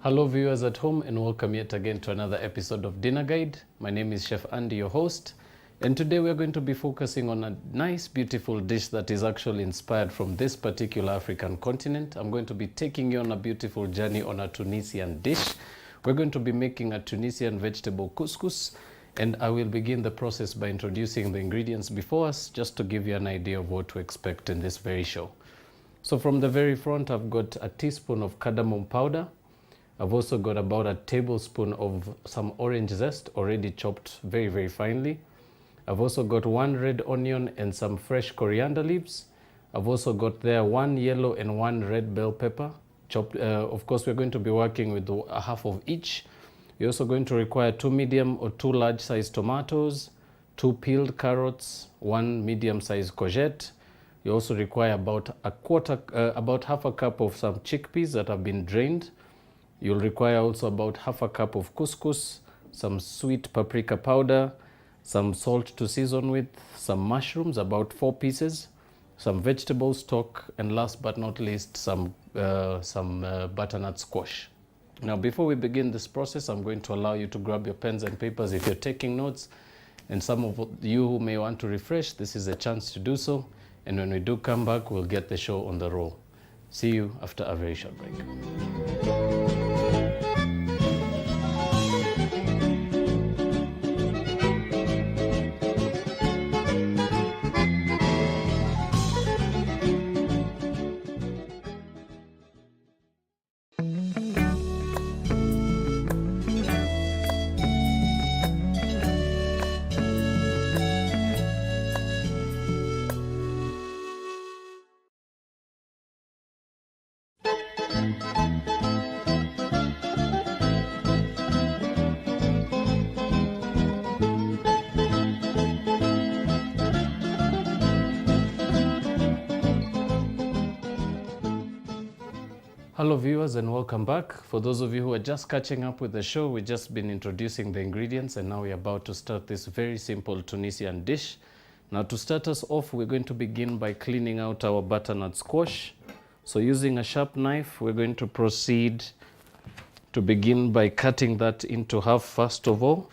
Hello viewers at home, and welcome yet again to another episode of Dinner Guide. My name is Chef Andy, your host, and today we are going to be focusing on a nice beautiful dish that is actually inspired from this particular African continent. I'm going to be taking you on a beautiful journey on a Tunisian dish. We're going to be making a Tunisian vegetable couscous, and I will begin the process by introducing the ingredients before us just to give you an idea of what to expect in this very show. So from the very front, I've got a teaspoon of cardamom powder. I've also got about a tablespoon of some orange zest already chopped very finely. I've also got 1 red onion and some fresh coriander leaves. I've also got there 1 yellow and 1 red bell pepper chopped. Of course, we're going to be working with a half of each. You're also going to require 2 medium or 2 large sized tomatoes, 2 peeled carrots, 1 medium sized courgette. You also require about half a cup of some chickpeas that have been drained. You'll require also about half a cup of couscous, some sweet paprika powder, some salt to season with, some mushrooms, about 4 pieces, some vegetable stock, and last but not least, some butternut squash. Now, before we begin this process, I'm going to allow you to grab your pens and papers if you're taking notes. And some of you who may want to refresh, this is a chance to do so. And when we do come back, we'll get the show on the roll. See you after a very short break. Hello viewers, and welcome back. For those of you who are just catching up with the show, we've just been introducing the ingredients, and now we're about to start this very simple Tunisian dish. Now, to start us off, we're going to begin by cleaning out our butternut squash. So using a sharp knife, we're going to proceed to begin by cutting that into half first of all.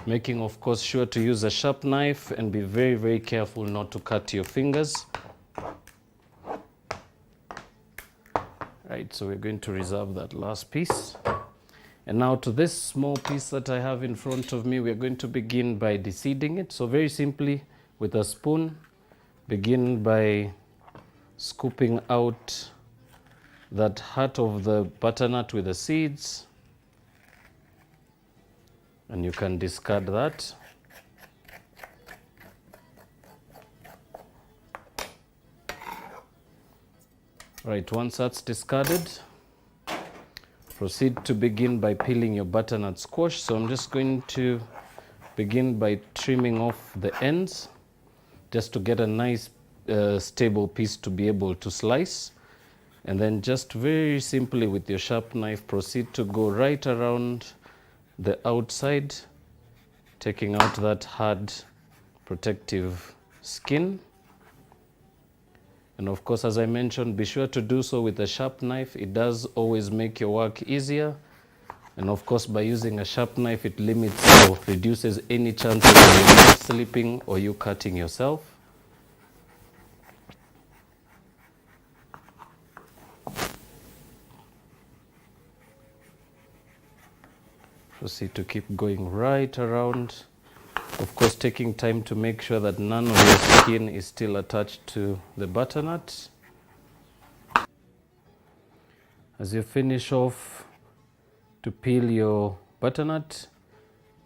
Making, of course, sure to use a sharp knife and be very careful not to cut your fingers. Right, so we're going to reserve that last piece. And now to this small piece that I have in front of me, we're going to begin by deseeding it. So very simply, with a spoon, begin by scooping out that heart of the butternut with the seeds. And you can discard that. Right, once that's discarded, proceed to begin by peeling your butternut squash. So I'm just going to begin by trimming off the ends just to get a nice stable piece to be able to slice. And then just very simply with your sharp knife, proceed to go right around the outside, taking out that hard protective skin. And of course, as I mentioned, be sure to do so with a sharp knife. It does always make your work easier. And of course, by using a sharp knife, it limits or reduces any chances of you slipping or you cutting yourself. Proceed to keep going right around. Of course, taking time to make sure that none of your skin is still attached to the butternut. As you finish off to peel your butternut,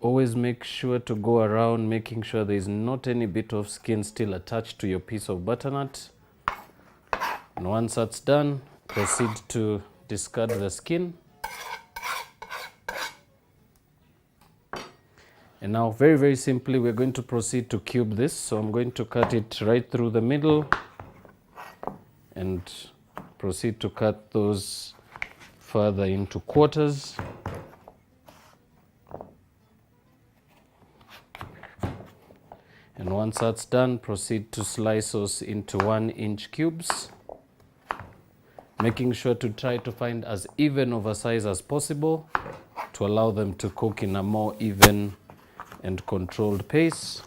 Always make sure to go around, making sure there is not any bit of skin still attached to your piece of butternut. And once that's done, proceed to discard the skin. And now very, very simply, we're going to proceed to cube this. So I'm going to cut it right through the middle and proceed to cut those further into quarters. And once that's done, proceed to slice those into 1-inch cubes, making sure to try to find as even of a size as possible to allow them to cook in a more even and controlled pace.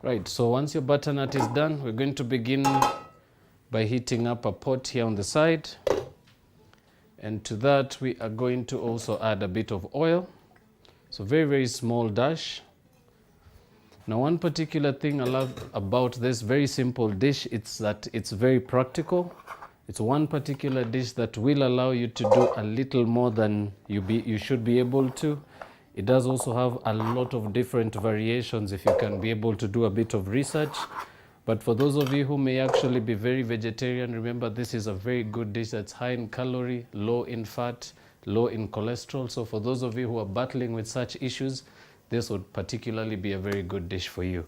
Right, so once your butternut is done, we're going to begin by heating up a pot here on the side. And to that, we are going to also add a bit of oil. So very, very small dash. Now, one particular thing I love about this very simple dish, it's that it's very practical. It's one particular dish that will allow you to do a little more than you should be able to. It does also have a lot of different variations if you can be able to do a bit of research. But for those of you who may actually be very vegetarian, remember this is a very good dish that's high in calorie, low in fat, low in cholesterol. So for those of you who are battling with such issues, this would particularly be a very good dish for you.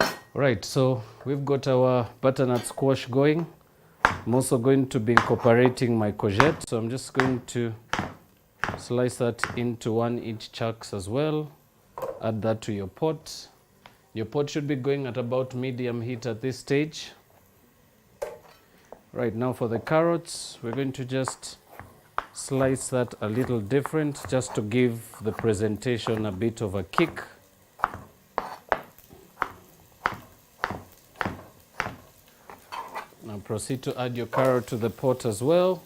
All right, so we've got our butternut squash going. I'm also going to be incorporating my courgette, so I'm just going to slice that into 1-inch chunks as well. Add that to your pot. Your pot should be going at about medium heat at this stage. Right, now for the carrots, we're going to just slice that a little different just to give the presentation a bit of a kick. Now proceed to add your carrot to the pot as well.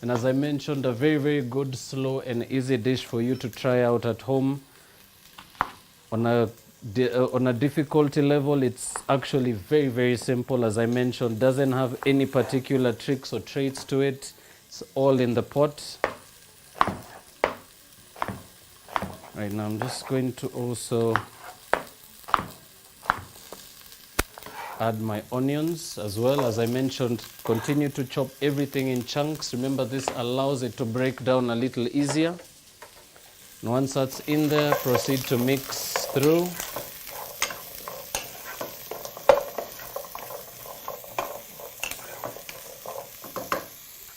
And as I mentioned, a very, very good, slow and easy dish for you to try out at home. On a difficulty level, it's actually very, very simple. As I mentioned, doesn't have any particular tricks or traits to it. It's all in the pot. Right now, I'm just going to also add my onions as well. As I mentioned, continue to chop everything in chunks. Remember, this allows it to break down a little easier. And once that's in there, proceed to mix through.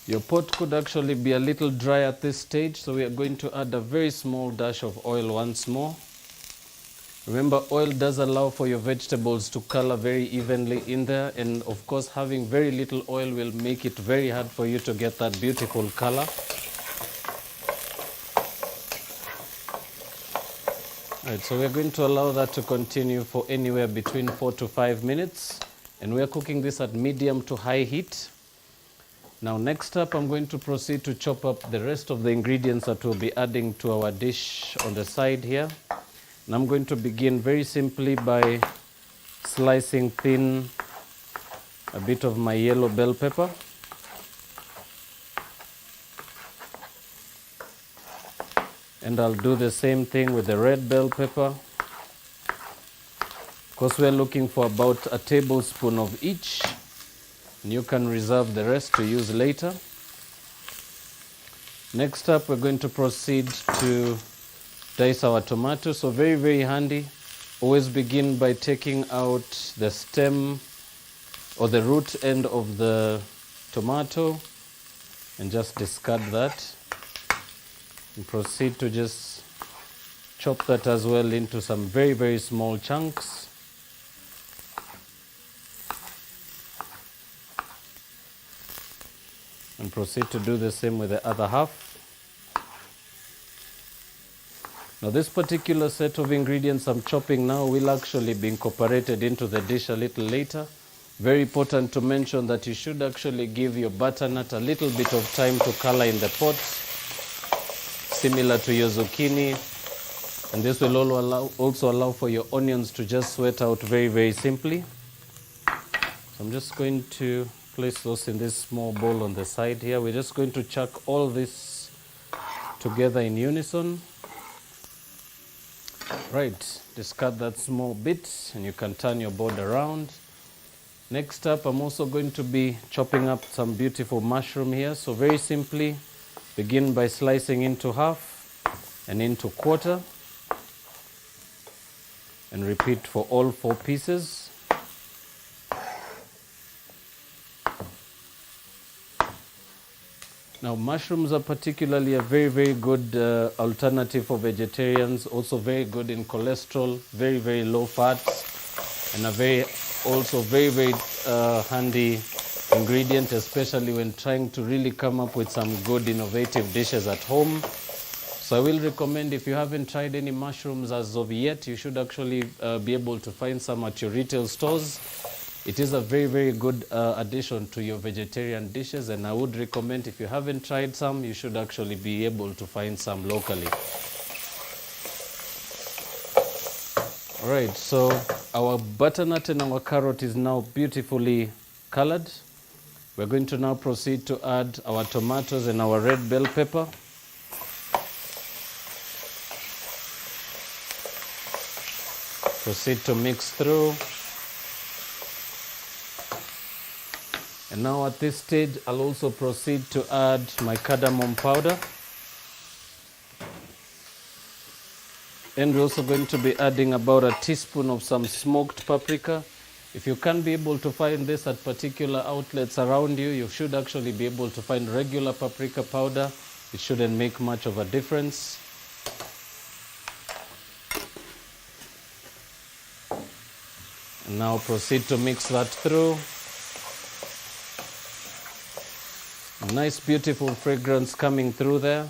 Your pot could actually be a little dry at this stage, so we are going to add a very small dash of oil once more. Remember, oil does allow for your vegetables to color very evenly in there, and of course having very little oil will make it very hard for you to get that beautiful color. Alright, so we're going to allow that to continue for anywhere between 4 to 5 minutes, and we're cooking this at medium to high heat. Now next up, I'm going to proceed to chop up the rest of the ingredients that we'll be adding to our dish on the side here. And I'm going to begin very simply by slicing thin a bit of my yellow bell pepper. And I'll do the same thing with the red bell pepper. Of course, we're looking for about a tablespoon of each. And you can reserve the rest to use later. Next up, we're going to proceed to dice our tomato. So very, very handy. Always begin by taking out the stem or the root end of the tomato and just discard that. And proceed to just chop that as well into some very, very small chunks. And proceed to do the same with the other half. Now this particular set of ingredients I'm chopping now will actually be incorporated into the dish a little later. Very important to mention that you should actually give your butternut a little bit of time to color in the pot, similar to your zucchini. And this will also allow for your onions to just sweat out very, very simply. So I'm just going to place those in this small bowl on the side here. We're just going to chuck all this together in unison. Right, just cut that small bit and you can turn your board around. Next up, I'm also going to be chopping up some beautiful mushroom here. So very simply, begin by slicing into half and into quarter. And repeat for all 4 pieces. Now, mushrooms are particularly a very, very good alternative for vegetarians. Also very good in cholesterol, very, very low fats, and a very, very handy ingredient, especially when trying to really come up with some good innovative dishes at home. So I will recommend, if you haven't tried any mushrooms as of yet, you should actually be able to find some at your retail stores. It is a very, very good addition to your vegetarian dishes, and I would recommend, if you haven't tried some, you should actually be able to find some locally. All right, so our butternut and our carrot is now beautifully colored. We're going to now proceed to add our tomatoes and our red bell pepper. Proceed to mix through. And now at this stage, I'll also proceed to add my cardamom powder. And we're also going to be adding about a teaspoon of some smoked paprika. If you can't be able to find this at particular outlets around you, you should actually be able to find regular paprika powder. It shouldn't make much of a difference. And now proceed to mix that through. Nice, beautiful fragrance coming through there.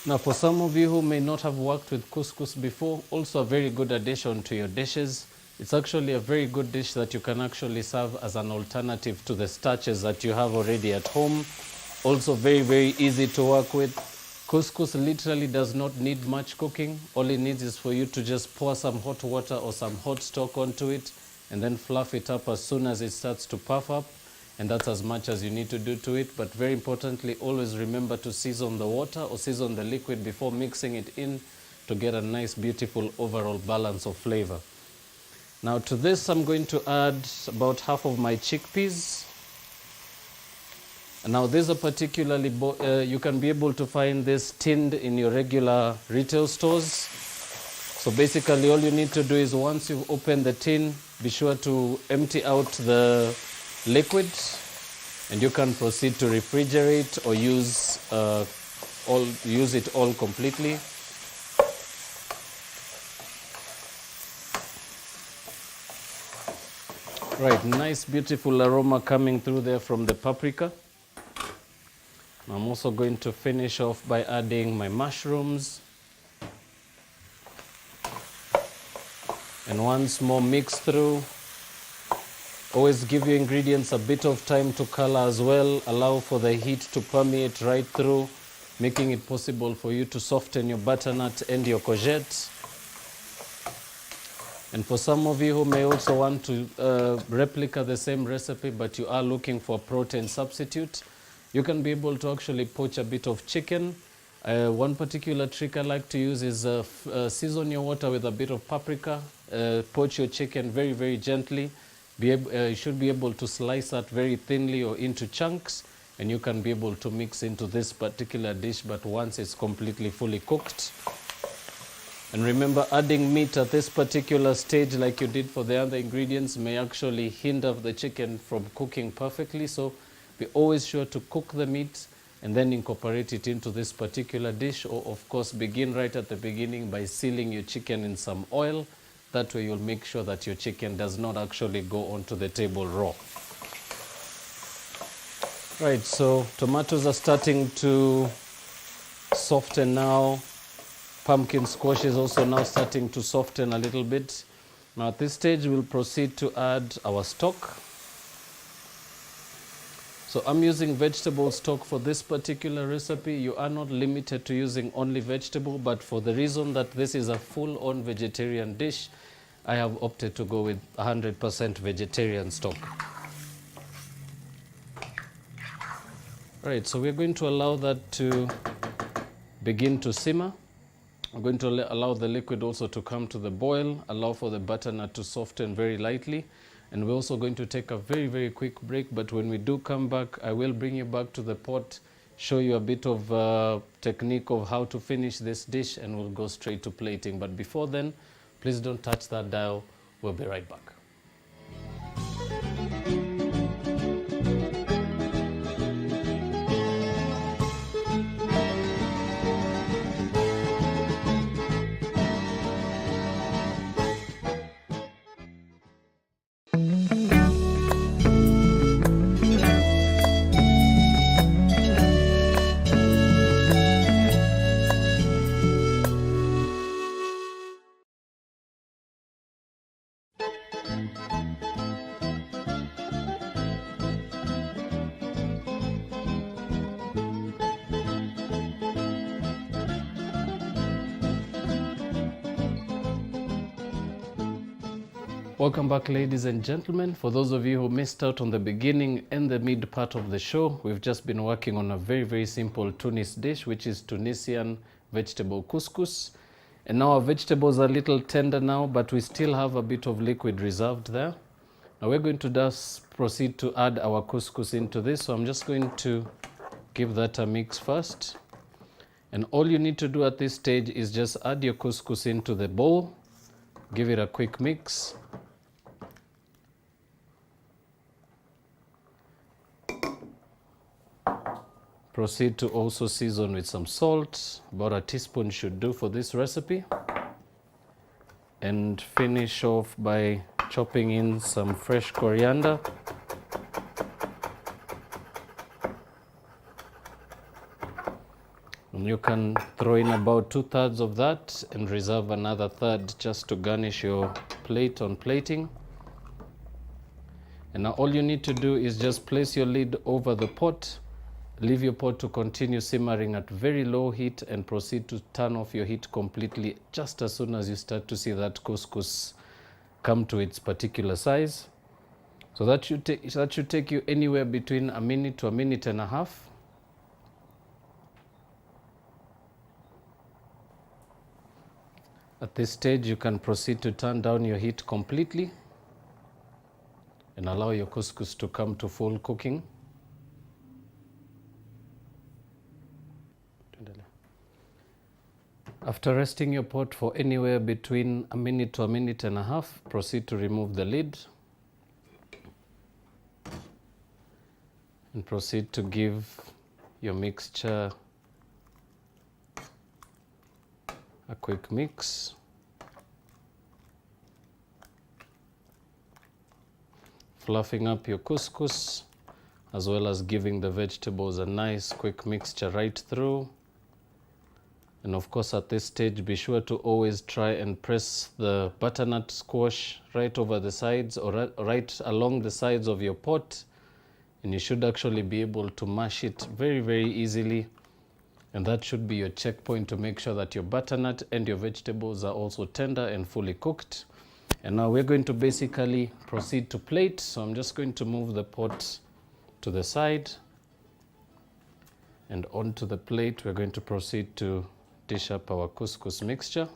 Now, for some of you who may not have worked with couscous before, also a very good addition to your dishes. It's actually a very good dish that you can actually serve as an alternative to the starches that you have already at home. Also very, very easy to work with. Couscous literally does not need much cooking. All it needs is for you to just pour some hot water or some hot stock onto it and then fluff it up as soon as it starts to puff up. And that's as much as you need to do to it. But very importantly, always remember to season the water or season the liquid before mixing it in to get a nice, beautiful overall balance of flavor. Now to this, I'm going to add about half of my chickpeas. Now these are particularly, you can be able to find this tinned in your regular retail stores. So basically all you need to do is, once you open the tin, be sure to empty out the liquid, and you can proceed to refrigerate or use it all completely. Right, nice beautiful aroma coming through there from the paprika. I'm also going to finish off by adding my mushrooms. And once more mix through. Always give your ingredients a bit of time to color as well. Allow for the heat to permeate right through, making it possible for you to soften your butternut and your courgette. And for some of you who may also want to replicate the same recipe, but you are looking for a protein substitute, you can be able to actually poach a bit of chicken. One particular trick I like to use is season your water with a bit of paprika. Poach your chicken very, very gently. You should be able to slice that very thinly or into chunks, and you can be able to mix into this particular dish, but once it's completely fully cooked. And remember, adding meat at this particular stage, like you did for the other ingredients, may actually hinder the chicken from cooking perfectly. So be always sure to cook the meat and then incorporate it into this particular dish, or of course begin right at the beginning by sealing your chicken in some oil. That way you'll make sure that your chicken does not actually go onto the table raw. Right, so tomatoes are starting to soften now. Pumpkin squash is also now starting to soften a little bit. Now at this stage we'll proceed to add our stock. So I'm using vegetable stock for this particular recipe. You are not limited to using only vegetable, but for the reason that this is a full-on vegetarian dish, I have opted to go with 100% vegetarian stock. Right, so we're going to allow that to begin to simmer. I'm going to allow the liquid also to come to the boil, allow for the butternut to soften very lightly. And we're also going to take a very, very quick break. But when we do come back, I will bring you back to the pot, show you a bit of technique of how to finish this dish, and we'll go straight to plating. But before then, please don't touch that dial. We'll be right back. Welcome back, ladies and gentlemen. For those of you who missed out on the beginning and the mid part of the show, we've just been working on a very, very simple Tunis dish, which is Tunisian vegetable couscous. And now our vegetables are a little tender now, but we still have a bit of liquid reserved there. Now we're going to just proceed to add our couscous into this. So I'm just going to give that a mix first. And all you need to do at this stage is just add your couscous into the bowl, give it a quick mix. Proceed to also season with some salt. About a teaspoon should do for this recipe. And finish off by chopping in some fresh coriander. And you can throw in about 2/3 of that and reserve another third just to garnish your plate on plating. And now all you need to do is just place your lid over the pot. Leave your pot to continue simmering at very low heat and proceed to turn off your heat completely just as soon as you start to see that couscous come to its particular size. So that should take you anywhere between a minute to a minute and a half. At this stage, you can proceed to turn down your heat completely and allow your couscous to come to full cooking. After resting your pot for anywhere between a minute to a minute and a half, proceed to remove the lid and proceed to give your mixture a quick mix. Fluffing up your couscous as well as giving the vegetables a nice quick mixture right through. And of course, at this stage, be sure to always try and press the butternut squash right over the sides or right along the sides of your pot. And you should actually be able to mash it very, very easily. And that should be your checkpoint to make sure that your butternut and your vegetables are also tender and fully cooked. And now we're going to basically proceed to plate. So I'm just going to move the pot to the side. And onto the plate, we're going to proceed to dish up our couscous mixture.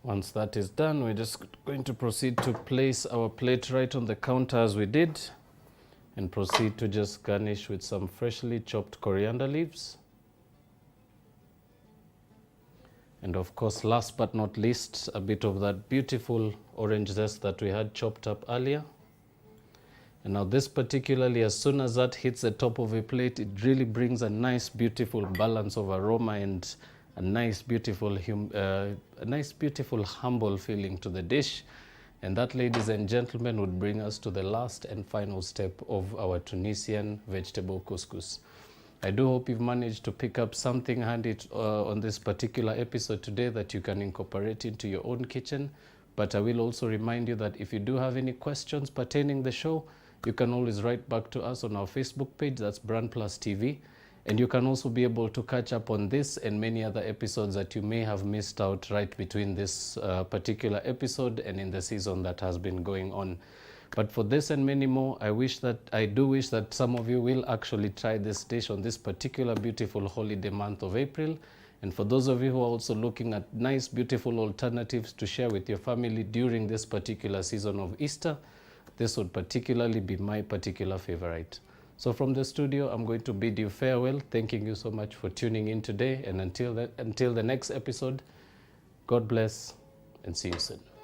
Once that is done, we're just going to proceed to place our plate right on the counter as we did, and proceed to just garnish with some freshly chopped coriander leaves. And of course, last but not least, a bit of that beautiful orange zest that we had chopped up earlier. And now this particularly, as soon as that hits the top of a plate, it really brings a nice, beautiful balance of aroma and a nice, beautiful, humble feeling to the dish. And that, ladies and gentlemen, would bring us to the last and final step of our Tunisian vegetable couscous. I do hope you've managed to pick up something handy on this particular episode today that you can incorporate into your own kitchen. But I will also remind you that if you do have any questions pertaining the show, you can always write back to us on our Facebook page, that's BrandPlus TV. And you can also be able to catch up on this and many other episodes that you may have missed out right between this particular episode and in the season that has been going on. But for this and many more, I do wish that some of you will actually try this dish on this particular beautiful holiday month of April. And for those of you who are also looking at nice, beautiful alternatives to share with your family during this particular season of Easter, this would particularly be my particular favorite. So from the studio, I'm going to bid you farewell, thanking you so much for tuning in today. And until the next episode, God bless and see you soon.